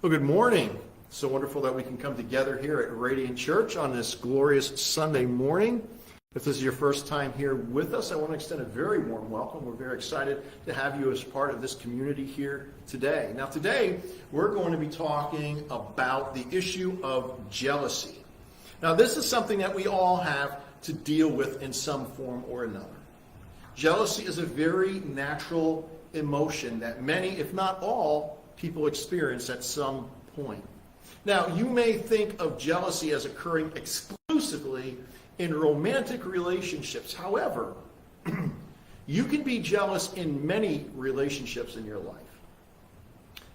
Well, good morning. So wonderful that we can come together here at Radiant Church on this glorious Sunday morning. If this is your first time here with us, I want to extend a very warm welcome. We're very excited to have you as part of this community here today. Now, today, we're going to be talking about the issue of jealousy. Now, this is something that we all have to deal with in some form or another. Jealousy is a very natural emotion that many, if not all, people experience at some point. Now, you may think of jealousy as occurring exclusively in romantic relationships. However, you can be jealous in many relationships in your life.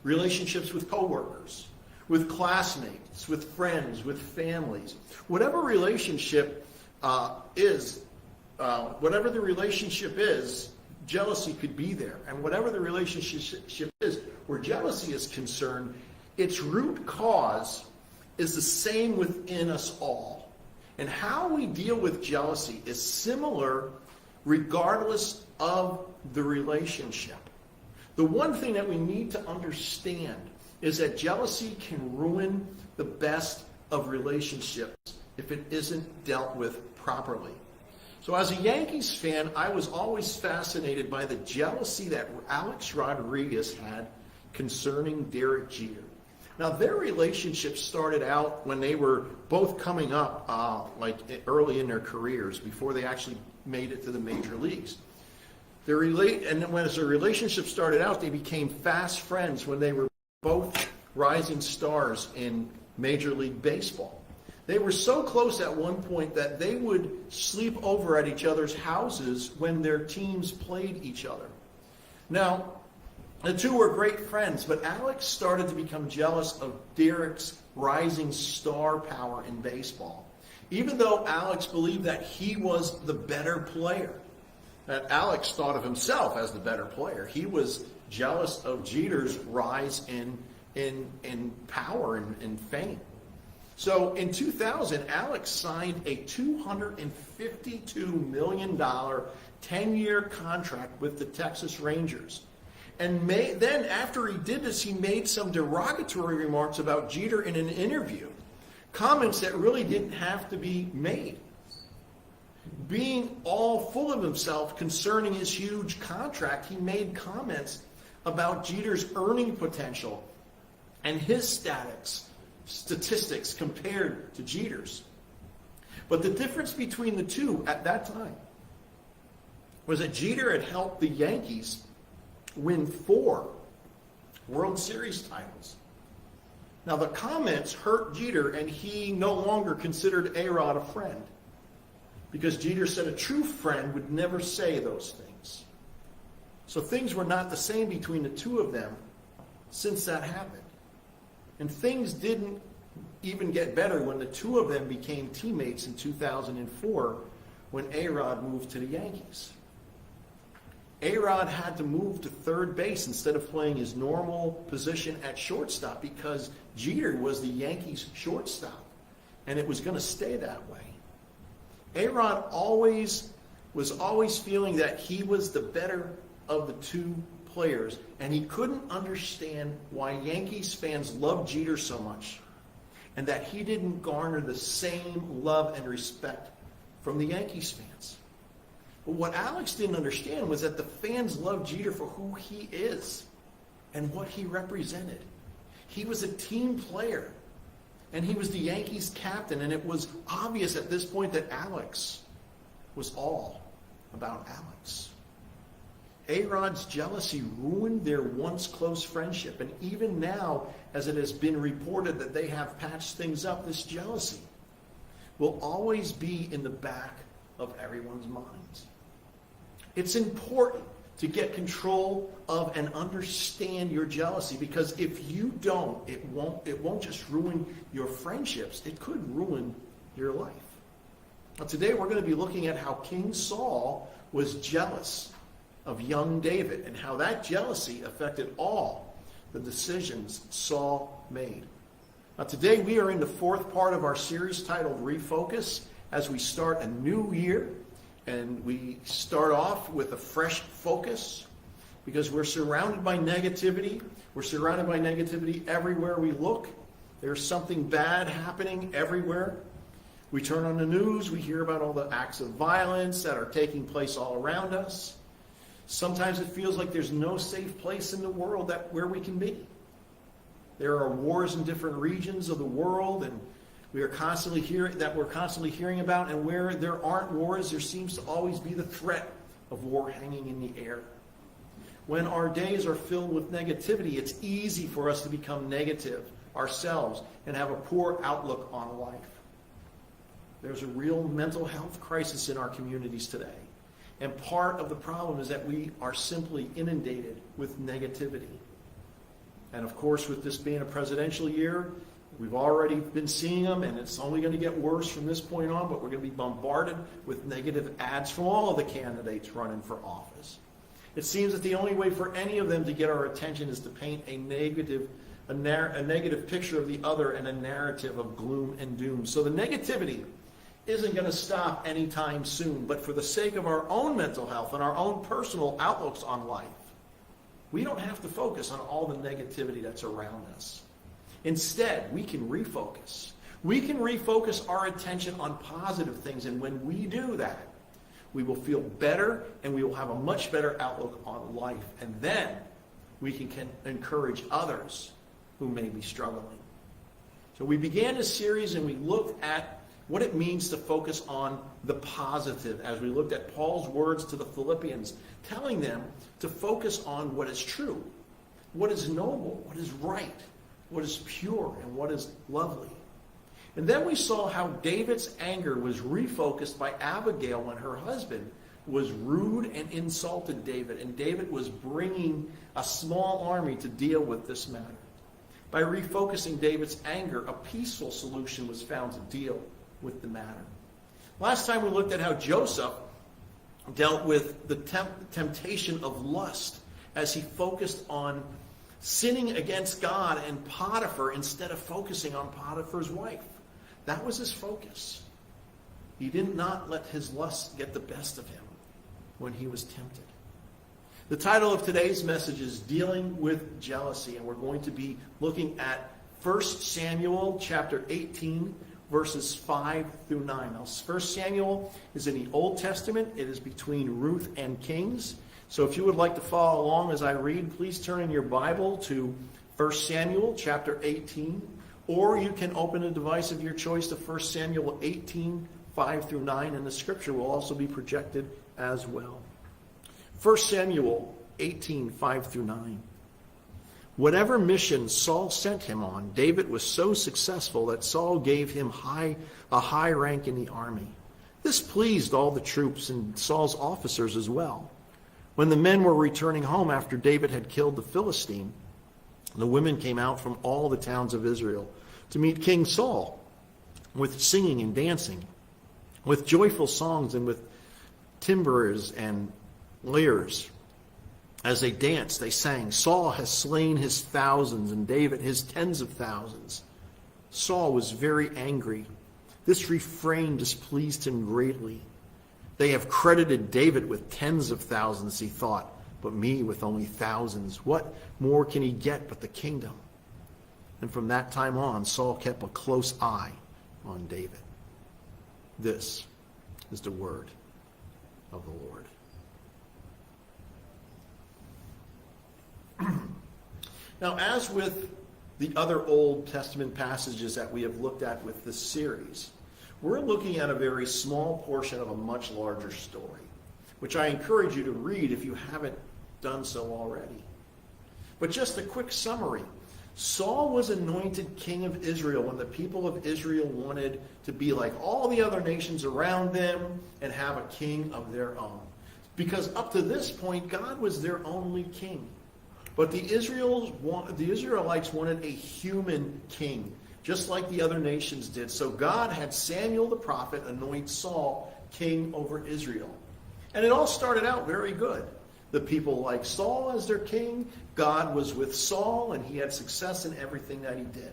Relationships with coworkers, with classmates, with friends, with families. Whatever relationship whatever the relationship is, jealousy could be there. And whatever the relationship is, where jealousy is concerned, its root cause is the same within us all. And how we deal with jealousy is similar regardless of the relationship. The one thing that we need to understand is that jealousy can ruin the best of relationships if it isn't dealt with properly. So as a Yankees fan, I was always fascinated by the jealousy that Alex Rodriguez had concerning Derek Jeter. Now, their relationship started out when they were both coming up early in their careers, before they actually made it to the major leagues. And then as their relationship started out, they became fast friends when they were both rising stars in Major League Baseball. They were so close at one point that they would sleep over at each other's houses when their teams played each other. Now, the two were great friends, but Alex started to become jealous of Derek's rising star power in baseball. Even though Alex believed that he was the better player, that Alex thought of himself as the better player, he was jealous of Jeter's rise in power and fame. So in 2000, Alex signed a $252 million 10-year contract with the Texas Rangers. And then after he did this, he made some derogatory remarks about Jeter in an interview. Comments that really didn't have to be made. Being all full of himself concerning his huge contract, he made comments about Jeter's earning potential and his statistics compared to Jeter's. But the difference between the two at that time was that Jeter had helped the Yankees win 4 World Series titles. Now, the comments hurt Jeter, and he no longer considered A-Rod a friend, because Jeter said a true friend would never say those things. So things were not the same between the two of them since that happened. And things didn't even get better when the two of them became teammates in 2004 when A-Rod moved to the Yankees. A-Rod had to move to third base instead of playing his normal position at shortstop because Jeter was the Yankees' shortstop, and it was going to stay that way. A-Rod was always feeling that he was the better of the two players, and he couldn't understand why Yankees fans loved Jeter so much and that he didn't garner the same love and respect from the Yankees fans. But what Alex didn't understand was that the fans loved Jeter for who he is and what he represented. He was a team player, and he was the Yankees captain, and it was obvious at this point that Alex was all about Alex. A-Rod's jealousy ruined their once close friendship, and even now, as it has been reported that they have patched things up, this jealousy will always be in the back of everyone's minds. It's important to get control of and understand your jealousy, because if you don't, it won't just ruin your friendships, it could ruin your life. Now, today we're going to be looking at how King Saul was jealous of young David and how that jealousy affected all the decisions Saul made. Now, today we are in the 4th part of our series titled Refocus, as we start a new year, and we start off with a fresh focus. because we're surrounded by negativity. We're surrounded by negativity everywhere we look. There's something bad happening everywhere. We turn on the news, we hear about all the acts of violence that are taking place all around us. Sometimes it feels like there's no safe place in the world where we can be. There are wars in different regions of the world, and we're constantly hearing about, and where there aren't wars, there seems to always be the threat of war hanging in the air. When our days are filled with negativity, it's easy for us to become negative ourselves and have a poor outlook on life. There's a real mental health crisis in our communities today. And part of the problem is that we are simply inundated with negativity. And of course, with this being a presidential year, we've already been seeing them, and it's only going to get worse from this point on, but we're going to be bombarded with negative ads from all of the candidates running for office. It seems that the only way for any of them to get our attention is to paint a negative picture of the other and a narrative of gloom and doom. So the negativity isn't going to stop anytime soon, but for the sake of our own mental health and our own personal outlooks on life, we don't have to focus on all the negativity that's around us. Instead, we can refocus. We can refocus our attention on positive things, and when we do that, we will feel better and we will have a much better outlook on life. And then we can encourage others who may be struggling. So we began this series and we looked at what it means to focus on the positive as we looked at Paul's words to the Philippians, telling them to focus on what is true, what is noble, what is right, what is pure, and what is lovely. And then we saw how David's anger was refocused by Abigail when her husband was rude and insulted David, and David was bringing a small army to deal with this matter. By refocusing David's anger, a peaceful solution was found to deal with the matter. Last time we looked at how Joseph dealt with the temptation of lust as he focused on sinning against God and Potiphar instead of focusing on Potiphar's wife. That was his focus. He did not let his lust get the best of him when he was tempted. The title of today's message is Dealing with Jealousy, and we're going to be looking at 1 Samuel chapter 18, verses 5 through 9. Now, 1 Samuel is in the Old Testament. It is between Ruth and Kings. So if you would like to follow along as I read, please turn in your Bible to 1 Samuel chapter 18, or you can open a device of your choice to 1 Samuel 18, 5 through 9, and the scripture will also be projected as well. 1 Samuel 18, 5 through 9. Whatever mission Saul sent him on, David was so successful that Saul gave him a high rank in the army. This pleased all the troops and Saul's officers as well. When the men were returning home after David had killed the Philistine, the women came out from all the towns of Israel to meet King Saul with singing and dancing, with joyful songs and with timbrels and lyres. As they danced, they sang, Saul has slain his thousands and David his tens of thousands. Saul was very angry. This refrain displeased him greatly. They have credited David with tens of thousands, he thought, but me with only thousands. What more can he get but the kingdom? And from that time on, Saul kept a close eye on David. This is the word of the Lord. Now, as with the other Old Testament passages that we have looked at with this series, we're looking at a very small portion of a much larger story, which I encourage you to read if you haven't done so already. But just a quick summary. Saul was anointed king of Israel when the people of Israel wanted to be like all the other nations around them and have a king of their own. Because up to this point, God was their only king. But the Israelites wanted a human king, just like the other nations did. So God had Samuel the prophet anoint Saul king over Israel. And it all started out very good. The people liked Saul as their king. God was with Saul, and he had success in everything that he did.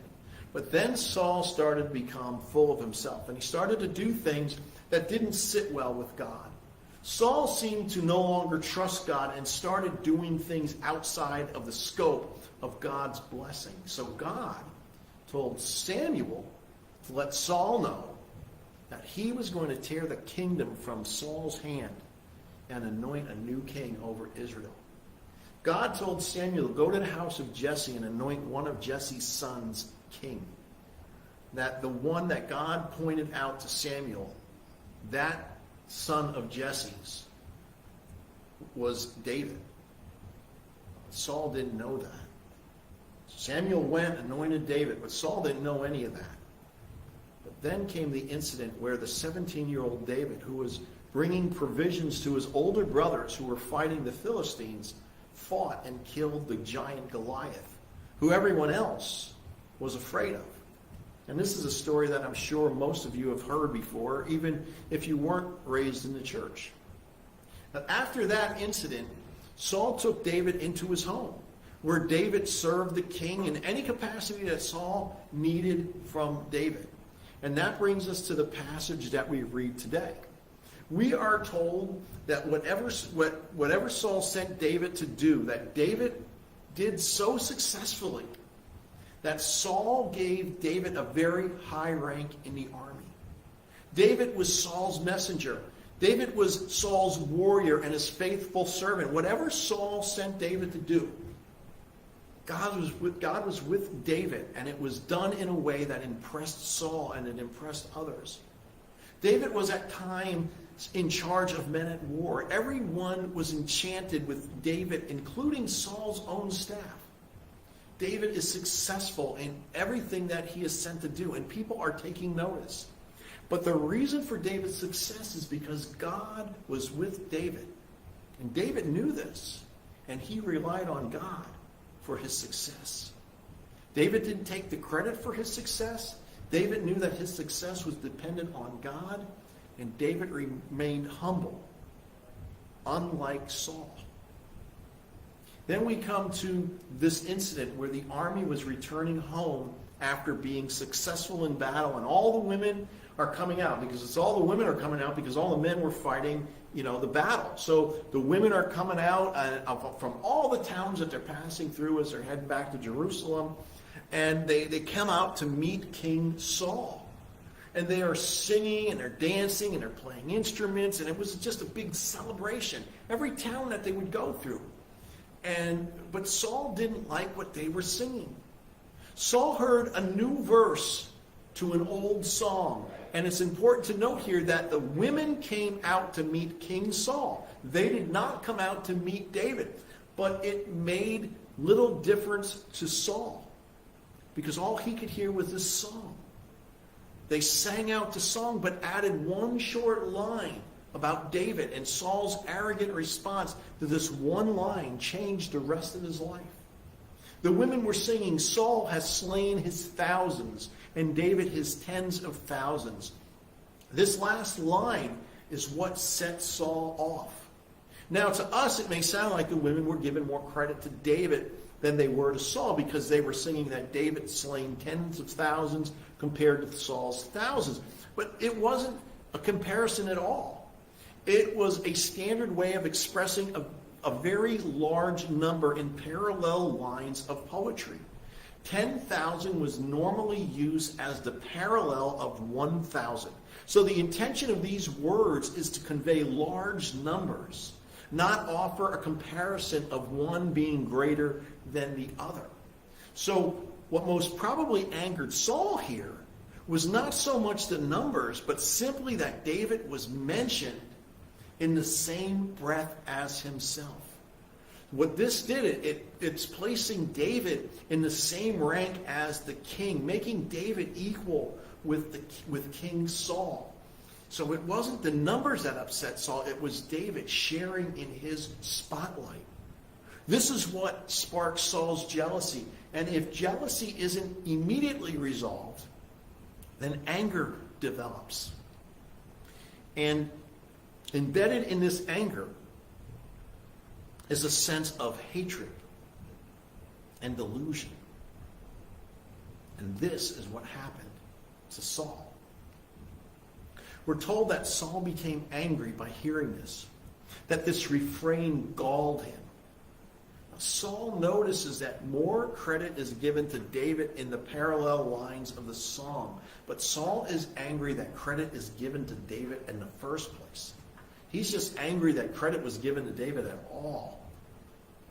But then Saul started to become full of himself, and he started to do things that didn't sit well with God. Saul seemed to no longer trust God and started doing things outside of the scope of God's blessing. So God told Samuel to let Saul know that he was going to tear the kingdom from Saul's hand and anoint a new king over Israel. God told Samuel, go to the house of Jesse and anoint one of Jesse's sons king. That the one that God pointed out to Samuel, that son of Jesse's, was David. Saul didn't know that. Samuel went, anointed David, but Saul didn't know any of that. But then came the incident where the 17-year-old David, who was bringing provisions to his older brothers who were fighting the Philistines, fought and killed the giant Goliath, who everyone else was afraid of. And this is a story that I'm sure most of you have heard before, even if you weren't raised in the church. But after that incident, Saul took David into his home, where David served the king in any capacity that Saul needed from David. And that brings us to the passage that we read today. We are told that whatever Saul sent David to do, that David did so successfully that Saul gave David a very high rank in the army. David was Saul's messenger. David was Saul's warrior and his faithful servant. Whatever Saul sent David to do, God was with David, and it was done in a way that impressed Saul and it impressed others. David was at times in charge of men at war. Everyone was enchanted with David, including Saul's own staff. David is successful in everything that he is sent to do, and people are taking notice. But the reason for David's success is because God was with David. And David knew this, and he relied on God for his success. David didn't take the credit for his success. David knew that his success was dependent on God, and David remained humble, unlike Saul. Then we come to this incident where the army was returning home after being successful in battle, and all the women are coming out, because it's all the women are coming out because all the men were fighting, the battle. So the women are coming out from all the towns that they're passing through as they're heading back to Jerusalem, and they come out to meet King Saul. And they are singing and they're dancing and they're playing instruments, and it was just a big celebration every town that they would go through. But Saul didn't like what they were singing. Saul heard a new verse to an old song. And it's important to note here that the women came out to meet King Saul. They did not come out to meet David. But it made little difference to Saul, because all he could hear was this song. They sang out the song, but added one short line about David, and Saul's arrogant response to this one line changed the rest of his life. The women were singing, Saul has slain his thousands, and David his tens of thousands. This last line is what set Saul off. Now, to us, it may sound like the women were giving more credit to David than they were to Saul, because they were singing that David slain tens of thousands compared to Saul's thousands. But it wasn't a comparison at all. It was a standard way of expressing a very large number in parallel lines of poetry. 10,000 was normally used as the parallel of 1,000. So the intention of these words is to convey large numbers, not offer a comparison of one being greater than the other. So what most probably angered Saul here was not so much the numbers, but simply that David was mentioned in the same breath as himself. What this did, it's placing David in the same rank as the king, making David equal with King Saul. So it wasn't the numbers that upset Saul, it was David sharing in his spotlight. This is what sparks Saul's jealousy. And if jealousy isn't immediately resolved, then anger develops. And embedded in this anger is a sense of hatred and delusion. And this is what happened to Saul. We're told that Saul became angry by hearing this. that this refrain galled him. Saul notices that more credit is given to David in the parallel lines of the song. But Saul is angry that credit is given to David in the first place. He's just angry that credit was given to David at all.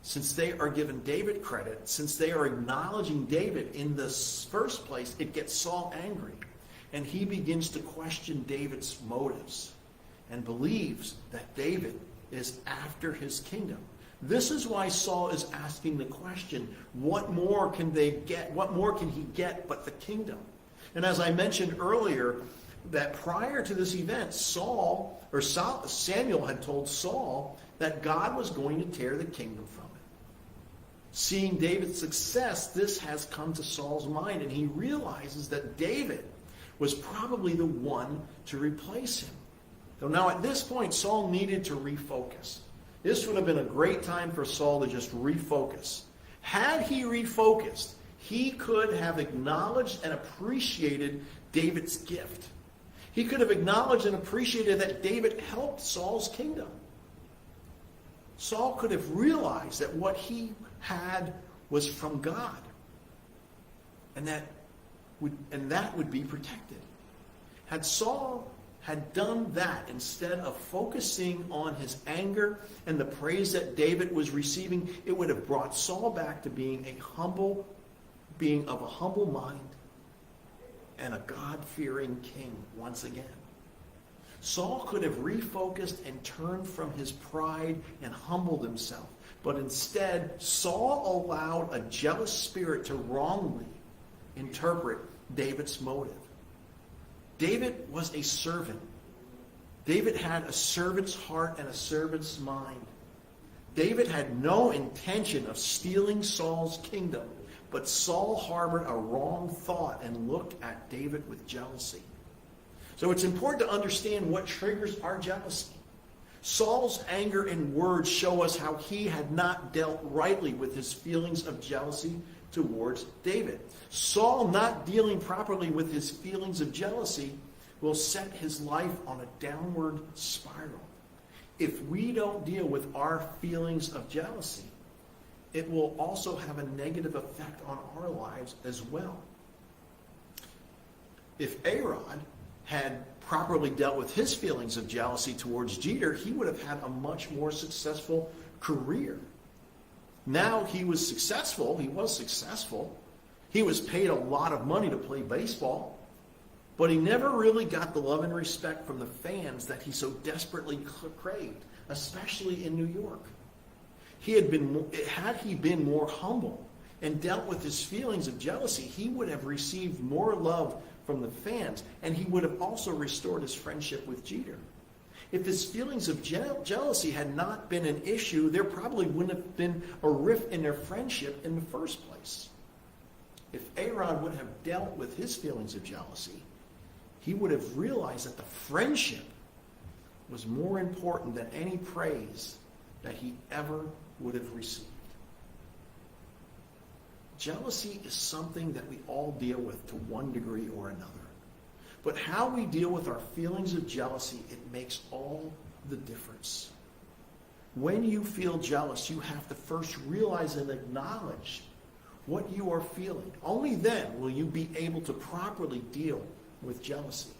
Since they are giving David credit, since they are acknowledging David in the first place, it gets Saul angry. And he begins to question David's motives and believes that David is after his kingdom. This is why Saul is asking the question, what more can they get? What more can he get but the kingdom? And as I mentioned earlier, that prior to this event, Samuel had told Saul that God was going to tear the kingdom from him. Seeing David's success, this has come to Saul's mind, and he realizes that David was probably the one to replace him. So now at this point, Saul needed to refocus. This would have been a great time for Saul to just refocus. Had he refocused, he could have acknowledged and appreciated David's gift. He could have acknowledged and appreciated that David helped Saul's kingdom. Saul could have realized that what he had was from God, and that would be protected. Had Saul had done that instead of focusing on his anger and the praise that David was receiving, it would have brought Saul back to being of a humble mind and a God-fearing king once again. Saul could have refocused and turned from his pride and humbled himself. But instead, Saul allowed a jealous spirit to wrongly interpret David's motive. David was a servant. David had a servant's heart and a servant's mind. David had no intention of stealing Saul's kingdom, but Saul harbored a wrong thought and looked at David with jealousy. So it's important to understand what triggers our jealousy. Saul's anger and words show us how he had not dealt rightly with his feelings of jealousy towards David. Saul not dealing properly with his feelings of jealousy will set his life on a downward spiral. If we don't deal with our feelings of jealousy, it will also have a negative effect on our lives as well. If Arod had properly dealt with his feelings of jealousy towards Jeter, he would have had a much more successful career. Now he was successful. He was paid a lot of money to play baseball, but he never really got the love and respect from the fans that he so desperately craved, especially in New York. Had he been more humble and dealt with his feelings of jealousy, he would have received more love from the fans, and he would have also restored his friendship with Jeter. If his feelings of jealousy had not been an issue, there probably wouldn't have been a rift in their friendship in the first place. If Aaron would have dealt with his feelings of jealousy, he would have realized that the friendship was more important than any praise that he ever would have received. Jealousy is something that we all deal with to one degree or another. But how we deal with our feelings of jealousy, it makes all the difference. When you feel jealous, you have to first realize and acknowledge what you are feeling. Only then will you be able to properly deal with jealousy.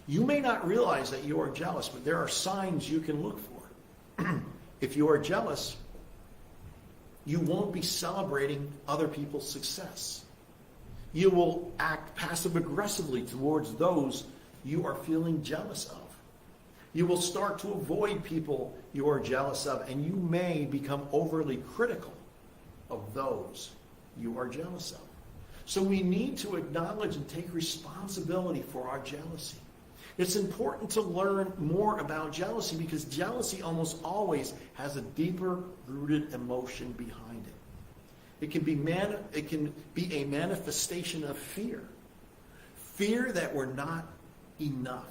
You may not realize that you are jealous, but there are signs you can look for. If you are jealous, you won't be celebrating other people's success. You will act passive-aggressively towards those you are feeling jealous of. You will start to avoid people you are jealous of, and you may become overly critical of those you are jealous of. So we need to acknowledge and take responsibility for our jealousy. It's important to learn more about jealousy because jealousy almost always has a deeper rooted emotion behind it. It can be a manifestation of fear. Fear that we're not enough.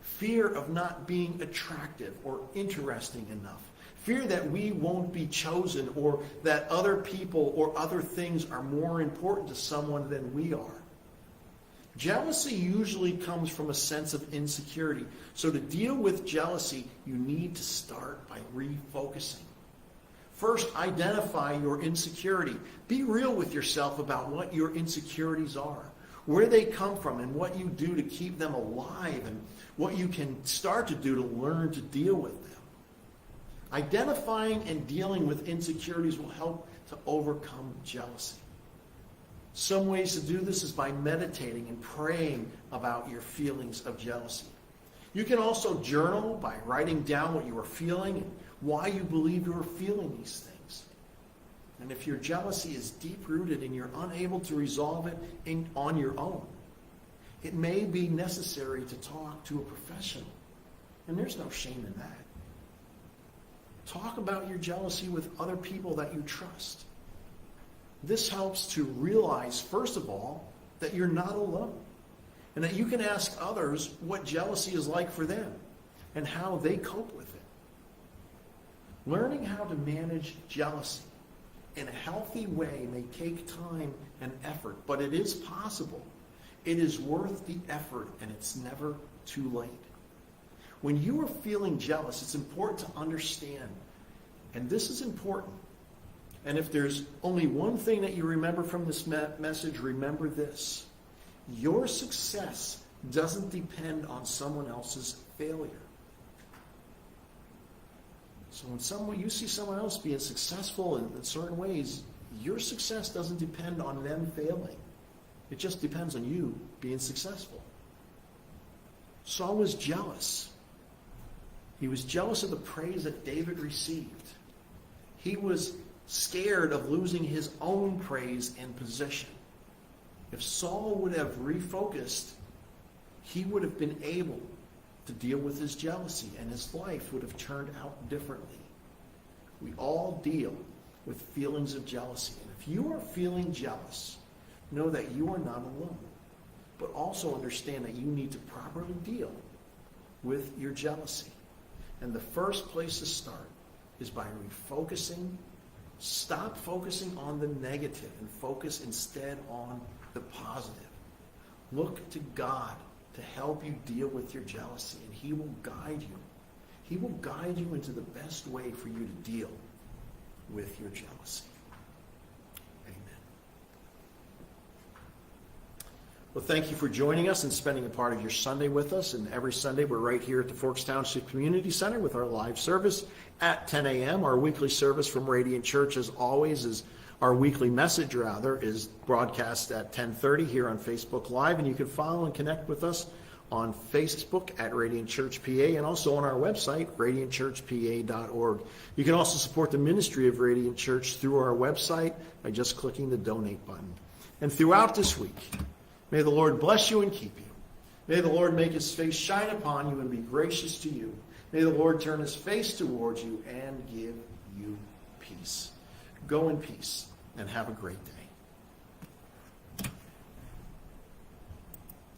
Fear of not being attractive or interesting enough. Fear that we won't be chosen or that other people or other things are more important to someone than we are. Jealousy usually comes from a sense of insecurity. So to deal with jealousy, you need to start by refocusing. First, identify your insecurity. Be real with yourself about what your insecurities are, where they come from, and what you do to keep them alive, and what you can start to do to learn to deal with them. Identifying and dealing with insecurities will help to overcome jealousy. Some ways to do this is by meditating and praying about your feelings of jealousy. You can also journal by writing down what you are feeling and why you believe you are feeling these things. And if your jealousy is deep-rooted and you're unable to resolve it on your own, it may be necessary to talk to a professional. And there's no shame in that. Talk about your jealousy with other people that you trust. This helps to realize, first of all, that you're not alone, and that you can ask others what jealousy is like for them and how they cope with it. Learning how to manage jealousy in a healthy way may take time and effort, but it is possible. It is worth the effort, and it's never too late. When you are feeling jealous, it's important to understand, and this is important, and if there's only one thing that you remember from this message, remember this. Your success doesn't depend on someone else's failure. So when you see someone else being successful in certain ways, your success doesn't depend on them failing. It just depends on you being successful. Saul was jealous. He was jealous of the praise that David received. He was scared of losing his own praise and position. If Saul would have refocused, he would have been able to deal with his jealousy, and his life would have turned out differently. We all deal with feelings of jealousy. And if you are feeling jealous, know that you are not alone. But also understand that you need to properly deal with your jealousy. And the first place to start is by refocusing. Stop focusing on the negative and focus instead on the positive. Look to God to help you deal with your jealousy, and He will guide you. He will guide you into the best way for you to deal with your jealousy. Amen. Well, thank you for joining us and spending a part of your Sunday with us. And every Sunday we're right here at the Forks Township Community Center with our live service at 10 a.m. Our weekly service from Radiant Church, as always, our weekly message, is broadcast at 10:30 here on Facebook Live. And you can follow and connect with us on Facebook at Radiant Church PA, and also on our website, radiantchurchpa.org. You can also support the ministry of Radiant Church through our website by just clicking the donate button. And throughout this week, may the Lord bless you and keep you. May the Lord make His face shine upon you and be gracious to you. May the Lord turn His face towards you and give you peace. Go in peace and have a great day.